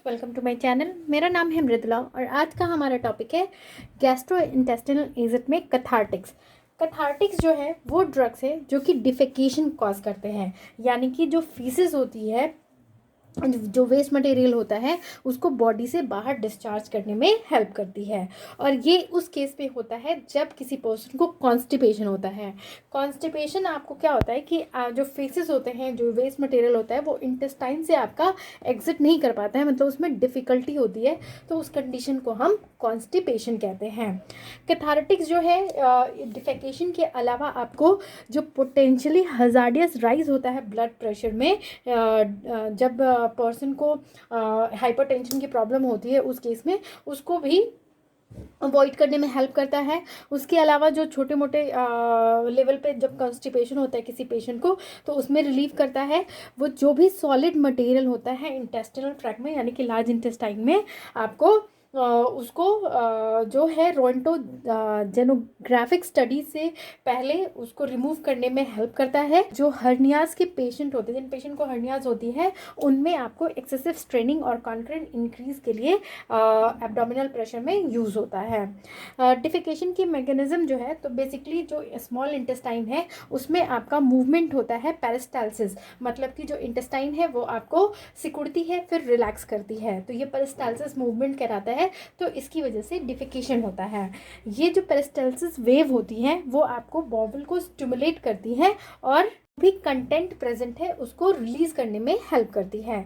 Welcome to my channel. मेरा नाम है मृदुला और आज का हमारा टॉपिक है गैस्ट्रो इंटेस्टिनल एजिड में कैथार्टिक्स। कैथार्टिक्स जो है वो ड्रग्स है जो कि डिफेकेशन कॉज करते हैं, यानी कि जो फीसेस होती है, जो वेस्ट मटेरियल होता है उसको बॉडी से बाहर डिस्चार्ज करने में हेल्प करती है। और ये उस केस पे होता है जब किसी पर्सन को कॉन्स्टिपेशन होता है। कॉन्स्टिपेशन आपको क्या होता है कि जो फेसेस होते हैं, जो वेस्ट मटेरियल होता है वो इंटेस्टाइन से आपका एग्जिट नहीं कर पाता है, मतलब उसमें डिफ़िकल्टी होती है, तो उस कंडीशन को हम कॉन्स्टिपेशन कहते हैं। कैथार्टिक्स जो है डिफेकेशन के अलावा आपको जो पोटेंशियली हजार्डियस राइज होता है ब्लड प्रेशर में, जब पर्सन को हाइपरटेंशन की प्रॉब्लम होती है, उस केस में उसको भी अवॉइड करने में हेल्प करता है। उसके अलावा जो छोटे मोटे लेवल पे जब कॉन्स्टिपेशन होता है किसी पेशेंट को, तो उसमें रिलीव करता है। वो जो भी सॉलिड मटेरियल होता है इंटेस्टिनल ट्रैक्ट में, यानी कि लार्ज इंटेस्टाइन में, आपको उसको जो है रोंटो जेनोग्राफिक स्टडी से पहले उसको रिमूव करने में हेल्प करता है। जो हर्नियाज के पेशेंट होते हैं, जिन पेशेंट को हर्नियाज होती है, उनमें आपको एक्सेसिव स्ट्रेनिंग और कॉन्फिडेंस इंक्रीज के लिए एब्डोमिनल प्रेशर में यूज़ होता है। डिफिकेशन की मैकेनिज्म जो है, तो बेसिकली जो स्मॉल इंटेस्टाइन है उसमें आपका मूवमेंट होता है पेरिस्टाल्सिस, मतलब कि जो इंटेस्टाइन है वो आपको सिकुड़ती है फिर रिलैक्स करती है, तो ये पेरिस्टाल्सिस मूवमेंट कहलाता है। तो इसकी वजह से डिफिकेशन होता है। ये जो पेरिस्टाल्सिस वेव होती है वो आपको बॉबल को स्टिमुलेट करती है और भी कंटेंट प्रेजेंट है उसको रिलीज करने में हेल्प करती है।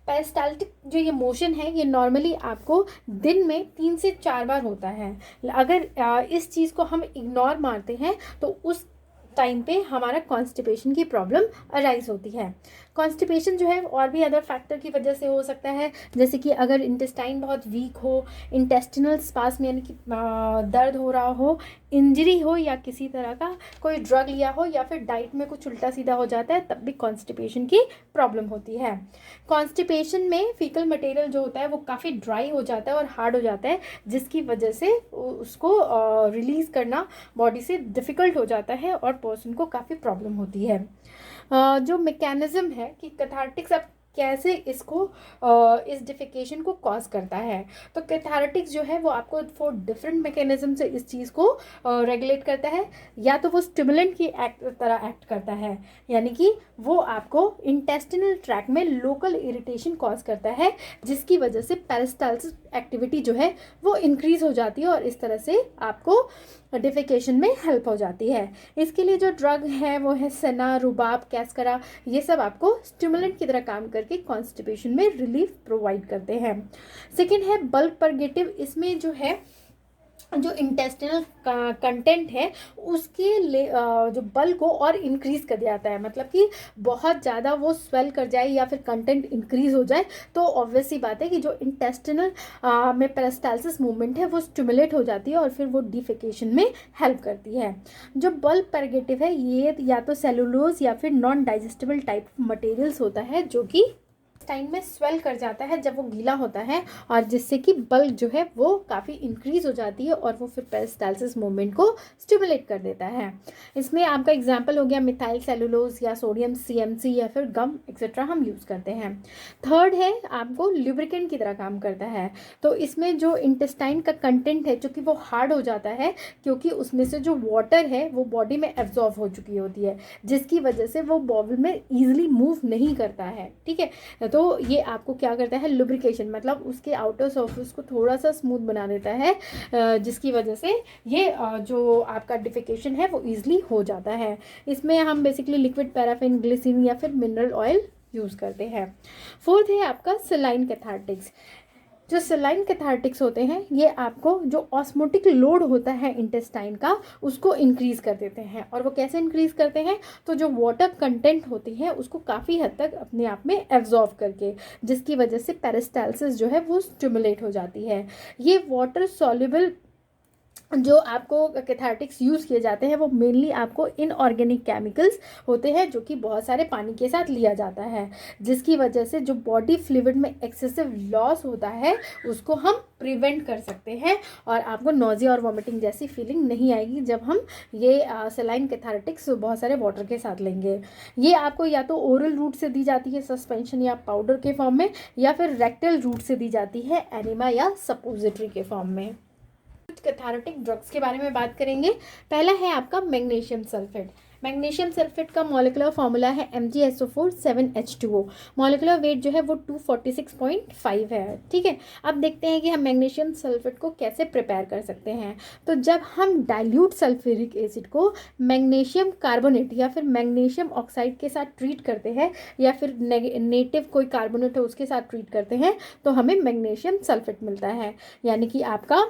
पेरिस्टाल्टिक जो ये मोशन है ये नॉर्मली आपको दिन में 3 से 4 बार होता है। अगर इस चीज़ को हम इग्नोर मारते हैं तो उस टाइम पे हमारा कॉन्स्टिपेशन की प्रॉब्लम अराइज होती है। कॉन्स्टिपेशन जो है और भी अदर फैक्टर की वजह से हो सकता है, जैसे कि अगर इंटेस्टाइन बहुत वीक हो, इंटेस्टिनल स्पास्म यानी कि दर्द हो रहा हो, इंजरी हो, या किसी तरह का कोई ड्रग लिया हो, या फिर डाइट में कुछ उल्टा सीधा हो जाता है, तब भी कॉन्स्टिपेशन की प्रॉब्लम होती है। कॉन्स्टिपेशन में फीकल मटेरियल जो होता है वो काफ़ी ड्राई हो जाता है और हार्ड हो जाता है, जिसकी वजह से उसको रिलीज़ करना बॉडी से डिफ़िकल्ट हो जाता है और पर्सन को काफ़ी प्रॉब्लम होती है। जो मैकेनिज्म है कि कैथार्टिक्स अब कैसे इसको इस डिफिकेशन को कॉज करता है, तो कैथार्टिक्स जो है वो आपको 4 डिफरेंट मैकेनिज्म से इस चीज़ को रेगुलेट करता है। या तो वो स्टिमुलेंट की तरह एक्ट करता है, यानी कि वो आपको इंटेस्टिनल ट्रैक में लोकल इरिटेशन कॉज करता है, जिसकी वजह से पेरिस्टाल्सिस एक्टिविटी जो है वो इंक्रीज हो जाती है और इस तरह से आपको डिफिकेशन में हेल्प हो जाती है। इसके लिए जो ड्रग है वो है सेना, रुबाब, कैस्करा, ये सब आपको स्टिमुलेंट की तरह काम करके कॉन्स्टिपेशन में रिलीफ प्रोवाइड करते हैं। सेकेंड है बल्क परगेटिव। इसमें जो है जो इंटेस्टिनल कंटेंट है उसके जो बल को और इंक्रीज कर दिया जाता है, मतलब कि बहुत ज़्यादा वो स्वेल कर जाए या फिर कंटेंट इंक्रीज हो जाए, तो ऑब्वियस सी बात है कि जो इंटेस्टिनल में पेरिस्टाल्सिस मूवमेंट है वो स्टिमुलेट हो जाती है और फिर वो डिफिकेशन में हेल्प करती है। जो बल्क परगेटिव है ये या तो सेलुलोज या फिर नॉन डाइजेस्टिबल टाइप मटेरियल्स होता है, जो कि टाइम में स्वेल कर जाता है जब वो गीला होता है, और जिससे कि बल्क जो है वो काफ़ी इंक्रीज हो जाती है और वो फिर पेरिस्टाल्सिस मूवमेंट को स्टिमुलेट कर देता है। इसमें आपका एग्जांपल हो गया मिथाइल सेलुलोज या सोडियम CMC या फिर गम एक्सेट्रा हम यूज़ करते हैं। थर्ड है आपको लुब्रिकेंट की तरह काम करता है। तो इसमें जो इंटेस्टाइन का कंटेंट है, चूँकि वो हार्ड हो जाता है क्योंकि उसमें से जो वाटर है वो बॉडी में एब्जॉर्ब हो चुकी होती है, जिसकी वजह से वो बॉबल में ईजिली मूव नहीं करता है। ठीक है, तो ये आपको क्या करता है, लुब्रिकेशन, मतलब उसके आउटर सरफेस को थोड़ा सा स्मूथ बना देता है, जिसकी वजह से ये जो आपका डिफिकेशन है वो ईजिली हो जाता है। इसमें हम बेसिकली लिक्विड पैराफिन, ग्लिसरीन या फिर मिनरल ऑयल यूज़ करते हैं। फोर्थ है आपका सलाइन कैथार्टिक्स। जो सलाइन कैथार्टिक्स होते हैं ये आपको जो ऑस्मोटिक लोड होता है इंटेस्टाइन का उसको इंक्रीज कर देते हैं। और वो कैसे इंक्रीज करते हैं, तो जो वाटर कंटेंट होती है उसको काफ़ी हद तक अपने आप में एब्जॉर्व करके, जिसकी वजह से पेरिस्टाल्सिस जो है वो स्टिमुलेट हो जाती है। ये वाटर सॉल्युबल जो आपको कैथार्टिक्स यूज़ किए जाते हैं वो मेनली आपको इनऑर्गेनिक केमिकल्स होते हैं जो कि बहुत सारे पानी के साथ लिया जाता है, जिसकी वजह से जो बॉडी फ्लूइड में एक्सेसिव लॉस होता है उसको हम प्रिवेंट कर सकते हैं और आपको नोज़िया और वॉमिटिंग जैसी फीलिंग नहीं आएगी जब हम ये सेलाइन कैथार्टिक्स बहुत सारे वाटर के साथ लेंगे। ये आपको या तो ओरल रूट से दी जाती है सस्पेंशन या पाउडर के फॉर्म में, या फिर रेक्टल रूट से दी जाती है एनिमा या सपोजिटरी के फॉर्म में। कैथार्टिक ड्रग्स के बारे में बात करेंगे। पहला है आपका मैग्नीशियम सल्फेट। मैग्नीशियम सल्फेट का मॉलिकुलर फॉर्मूला है MgSO4 7H2O। मॉलिकुलर वेट जो है वो 246.5 है। ठीक है, अब देखते हैं कि हम मैग्नीशियम सल्फेट को कैसे प्रिपेयर कर सकते हैं। तो जब हम डाइल्यूट सल्फ्यूरिक एसिड को मैग्नीशियम कार्बोनेट या फिर मैग्नीशियम ऑक्साइड के साथ ट्रीट करते हैं, या फिर नेटिव कोई कार्बोनेट है उसके साथ ट्रीट करते हैं, तो हमें मैग्नीशियम सल्फेट मिलता है। यानी कि आपका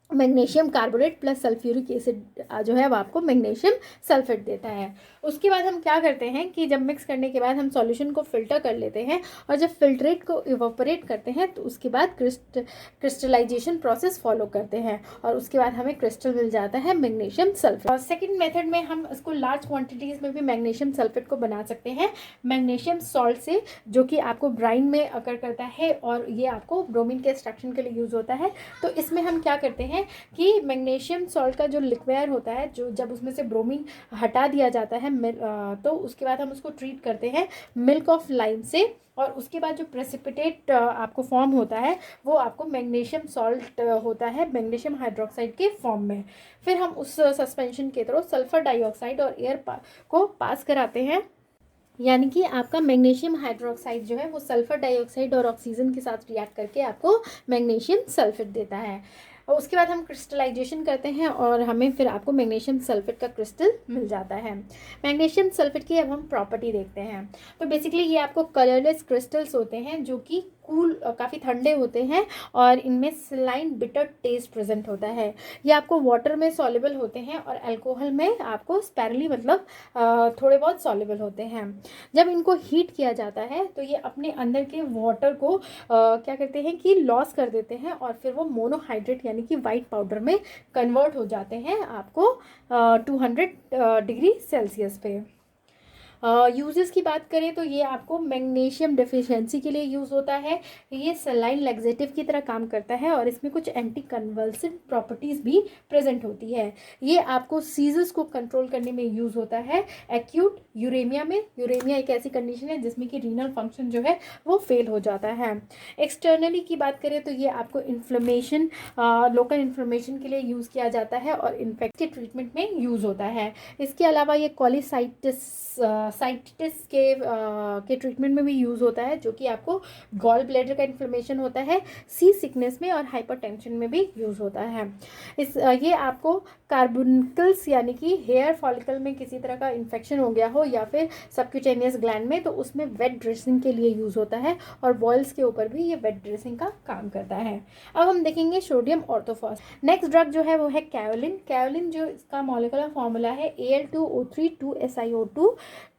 magnesium carbonate plus sulphuric acid जो है वो आपको मैग्नीशियम सल्फेट देता है। उसके बाद हम क्या करते हैं कि जब मिक्स करने के बाद हम सॉल्यूशन को फिल्टर कर लेते हैं, और जब फिल्ट्रेट को इवोपरेट करते हैं तो उसके बाद क्रिस्टलाइजेशन प्रोसेस फॉलो करते हैं, और उसके बाद हमें क्रिस्टल मिल जाता है मैग्नीशियम सल्फेट। और सेकेंड मेथड में हम इसको लार्ज क्वान्टिटीज़ में भी मैग्नीशियम सल्फेट को बना सकते हैं मैग्नीशियम सॉल्ट से, जो कि आपको ब्राइन में अकर करता है और ये आपको ब्रोमीन के एक्सट्रैक्शन के लिए यूज़ होता है। तो इसमें हम क्या करते हैं कि मैग्नीशियम सॉल्ट का जो लिक्वेयर होता है, जो जब उसमें से ब्रोमीन हटा दिया जाता है तो उसके बाद हम उसको ट्रीट करते हैं मिल्क ऑफ लाइम से, और उसके बाद जो प्रेसिपिटेट आपको फॉर्म होता है वो आपको मैग्नीशियम सॉल्ट होता है मैग्नीशियम हाइड्रोक्साइड के फॉर्म में। फिर हम उस सस्पेंशन के थ्रू सल्फर डाइऑक्साइड और एयर को पास कराते हैं, यानी कि आपका मैग्नीशियम हाइड्रोक्साइड जो है वो सल्फर डाइऑक्साइड और ऑक्सीजन के साथ रिएक्ट करके आपको मैग्नीशियम सल्फेट देता है। और उसके बाद हम क्रिस्टलाइजेशन करते हैं और हमें फिर आपको मैग्नीशियम सल्फेट का क्रिस्टल मिल जाता है। मैग्नीशियम सल्फेट की अब हम प्रॉपर्टी देखते हैं। तो बेसिकली ये आपको कलरलेस क्रिस्टल्स होते हैं जो कि कूल काफ़ी ठंडे होते हैं, और इनमें सलाइन बिटर टेस्ट प्रेजेंट होता है। ये आपको वाटर में सॉल्युबल होते हैं और अल्कोहल में आपको स्पैरली मतलब थोड़े बहुत सॉल्युबल होते हैं। जब इनको हीट किया जाता है तो ये अपने अंदर के वाटर को क्या करते हैं कि लॉस कर देते हैं, और फिर वो मोनोहाइड्रेट यानी कि वाइट पाउडर में कन्वर्ट हो जाते हैं आपको 200 डिग्री सेल्सियस पे। यूजेस की बात करें तो ये आपको मैग्नीशियम डिफिशियंसी के लिए यूज़ होता है। ये सलाइन लैक्सेटिव की तरह काम करता है और इसमें कुछ एंटी कन्वल्सेंट प्रॉपर्टीज़ भी प्रेजेंट होती है। ये आपको सीजर्स को कंट्रोल करने में यूज़ होता है एक्यूट यूरेमिया में। यूरेमिया एक ऐसी कंडीशन है जिसमें कि रीनल फंक्शन जो है वो फेल हो जाता है। एक्सटर्नली की बात करें तो ये आपको इन्फ्लेमेशन लोकल इन्फ्लेमेशन के लिए यूज़ किया जाता है और इन्फेक्शन के ट्रीटमेंट में यूज़ होता है। इसके अलावा ये साइटिस के ट्रीटमेंट में भी यूज़ होता है, जो कि आपको गॉल ब्लैडर का इन्फ्लेमेशन होता है, सी सिकनेस में और हाइपरटेंशन में भी यूज़ होता है। ये आपको कार्बुनकल्स यानी कि हेयर फॉलिकल में किसी तरह का इन्फेक्शन हो गया हो या फिर सबक्यूटेनियस ग्लैंड में, तो उसमें वेट ड्रेसिंग के लिए यूज़ होता है, और बॉयल्स के ऊपर भी ये वेट ड्रेसिंग का काम करता है। अब हम देखेंगे सोडियम ऑर्थोफॉस। नेक्स्ट ड्रग जो है वो है कैओलिन। कैओलिन जो इसका मॉलिक्यूलर फॉर्मूला है Al2O3 2SiO2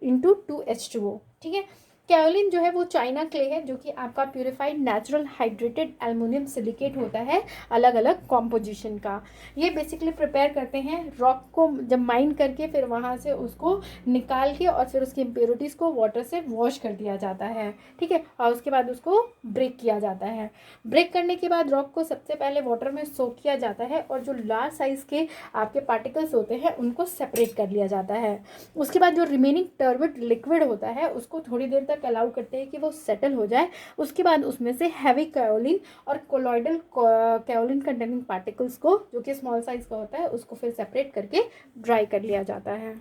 इंटू 2H2O। ठीक है, कैओलिन जो है वो चाइना क्ले है, जो कि आपका purified natural hydrated aluminium silicate होता है अलग अलग कॉम्पोजिशन का। ये बेसिकली प्रिपेयर करते हैं रॉक को जब माइन करके, फिर वहाँ से उसको निकाल के और फिर उसकी इम्प्योरिटीज़ को वाटर से वॉश कर दिया जाता है। ठीक है, और उसके बाद उसको ब्रेक किया जाता है। ब्रेक करने के बाद रॉक को सबसे पहले वाटर में सोक किया जाता है, और जो लार्ज साइज़ के आपके पार्टिकल्स होते हैं उनको सेपरेट कर लिया जाता है। उसके बाद जो रिमेनिंग टर्बिड लिक्विड होता है उसको थोड़ी देर तक अलाउ करते हैं कि वो सेटल हो जाए। उसके बाद उसमें से हैवी कैओलिन और कोलॉइडल कैओलिन कंटेनिंग पार्टिकल्स को, जो कि स्मॉल साइज का होता है, उसको फिर सेपरेट करके ड्राई कर लिया जाता है।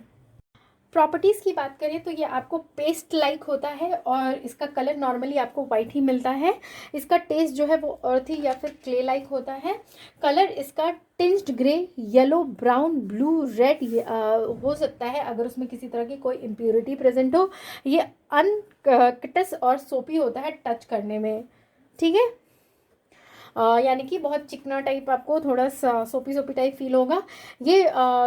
प्रॉपर्टीज़ की बात करें तो ये आपको पेस्ट लाइक होता है और इसका कलर नॉर्मली आपको वाइट ही मिलता है। इसका टेस्ट जो है वो अर्थी या फिर क्ले लाइक होता है। कलर इसका tinged grey, yellow, brown, blue, red हो सकता है अगर उसमें किसी तरह की कोई इम्प्योरिटी प्रेजेंट हो। ये अनकटस और सोपी होता है टच करने में। ठीक है, यानी कि बहुत चिकना टाइप, आपको थोड़ा सा सोपी सोपी टाइप फील होगा। ये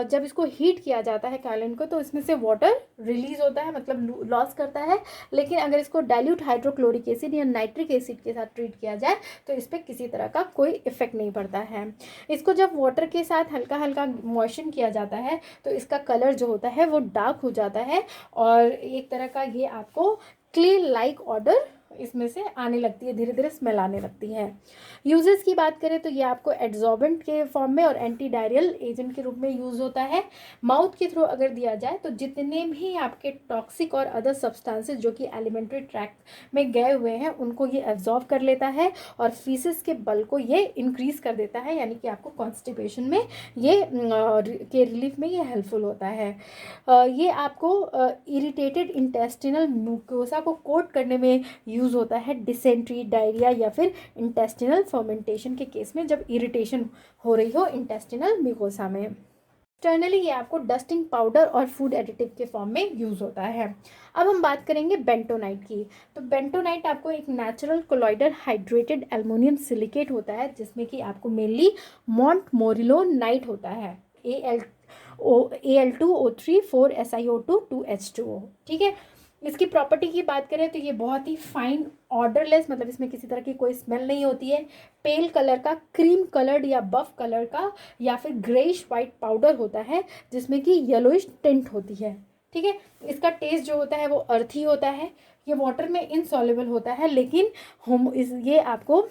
जब इसको हीट किया जाता है कायोलिन को, तो इसमें से वाटर रिलीज होता है, मतलब लॉस करता है। लेकिन अगर इसको डाइल्यूट हाइड्रोक्लोरिक एसिड या नाइट्रिक एसिड के साथ ट्रीट किया जाए तो इस पर किसी तरह का कोई इफेक्ट नहीं पड़ता है। इसको जब वाटर के साथ हल्का हल्का मॉइस्चन किया जाता है तो इसका कलर जो होता है वो डार्क हो जाता है, और एक तरह का ये आपको क्ले लाइक ऑर्डर इसमें से आने लगती है, धीरे धीरे स्मेल आने लगती है। यूजेस की बात करें तो ये आपको एड्जॉर्बेंट के फॉर्म में और एंटी डायरियल एजेंट के रूप में यूज़ होता है। माउथ के थ्रू अगर दिया जाए तो जितने भी आपके टॉक्सिक और अदर सब्सटेंसेस जो कि एलिमेंट्री ट्रैक्ट में गए हुए हैं उनको ये एब्जॉर्ब कर लेता है, और फीसिस के बल को ये इंक्रीज कर देता है, यानी कि आपको कॉन्स्टिपेशन में ये के रिलीफ में ये हेल्पफुल होता है। ये आपको इरिटेटेड इंटेस्टिनल म्यूकोसा को कोट करने में यूज़ होता है, डिसेंट्री, डायरिया या फिर इंटेस्टिनल फर्मेंटेशन के केस में जब इरिटेशन हो रही हो इंटेस्टिनल म्यूकोसा में। एक्सटर्नली ये आपको डस्टिंग पाउडर और फूड एडिटिव के फॉर्म में यूज़ होता है। अब हम बात करेंगे बेंटोनाइट की। तो बेंटोनाइट आपको एक नेचुरल कोलॉइडर हाइड्रेटेड एल्युमिनियम सिलिकेट होता है, जिसमें कि आपको मेनली मोंटमोरिलोनाइट होता है, Al2O3 4SiO2 2H2O। ठीक है, इसकी प्रॉपर्टी की बात करें तो ये बहुत ही फाइन ऑर्डरलेस, मतलब इसमें किसी तरह की कोई स्मेल नहीं होती है। पेल कलर का, क्रीम कलर्ड या बफ कलर का या फिर ग्रेइश वाइट पाउडर होता है, जिसमें कि येलोइश टिंट होती है। ठीक है, इसका टेस्ट जो होता है वो अर्थी होता है। ये वाटर में इनसॉल्युबल होता है, लेकिन ये आपको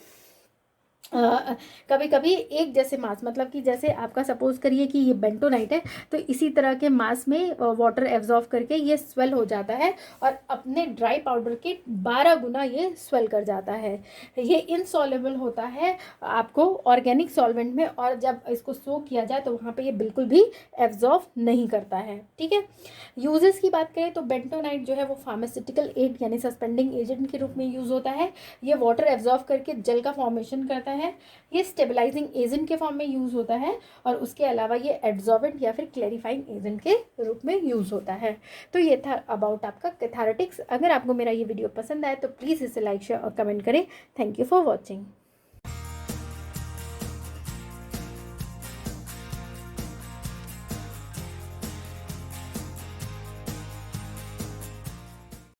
कभी कभी एक जैसे मास, मतलब कि जैसे आपका सपोज करिए कि ये बेंटोनाइट है, तो इसी तरह के मास में वाटर एब्जॉर्ब करके ये स्वेल हो जाता है और अपने ड्राई पाउडर के 12 गुना ये स्वेल कर जाता है। ये इनसॉल्युबल होता है आपको ऑर्गेनिक सॉल्वेंट में, और जब इसको सोक किया जाए तो वहाँ पे ये बिल्कुल भी एब्जॉर्ब नहीं करता है। ठीक है, यूजेस की बात करें तो बेंटोनाइट जो है वो फार्मास्यूटिकल एड यानी सस्पेंडिंग एजेंट के रूप में यूज़ होता है। ये वाटर एब्जॉर्ब करके जेल का फॉर्मेशन करता है। ये स्टेबलाइजिंग एजेंट के फॉर्म में यूज़ होता है, और उसके अलावा ये एड्जॉर्बेंट या फिर क्लैरिफाइंग एजेंट के रूप में यूज़ होता है। तो ये था अबाउट आपका कैथारेटिक्स। अगर आपको मेरा ये वीडियो पसंद आए तो प्लीज़ इसे लाइक, शेयर और कमेंट करें। Thank you for watching.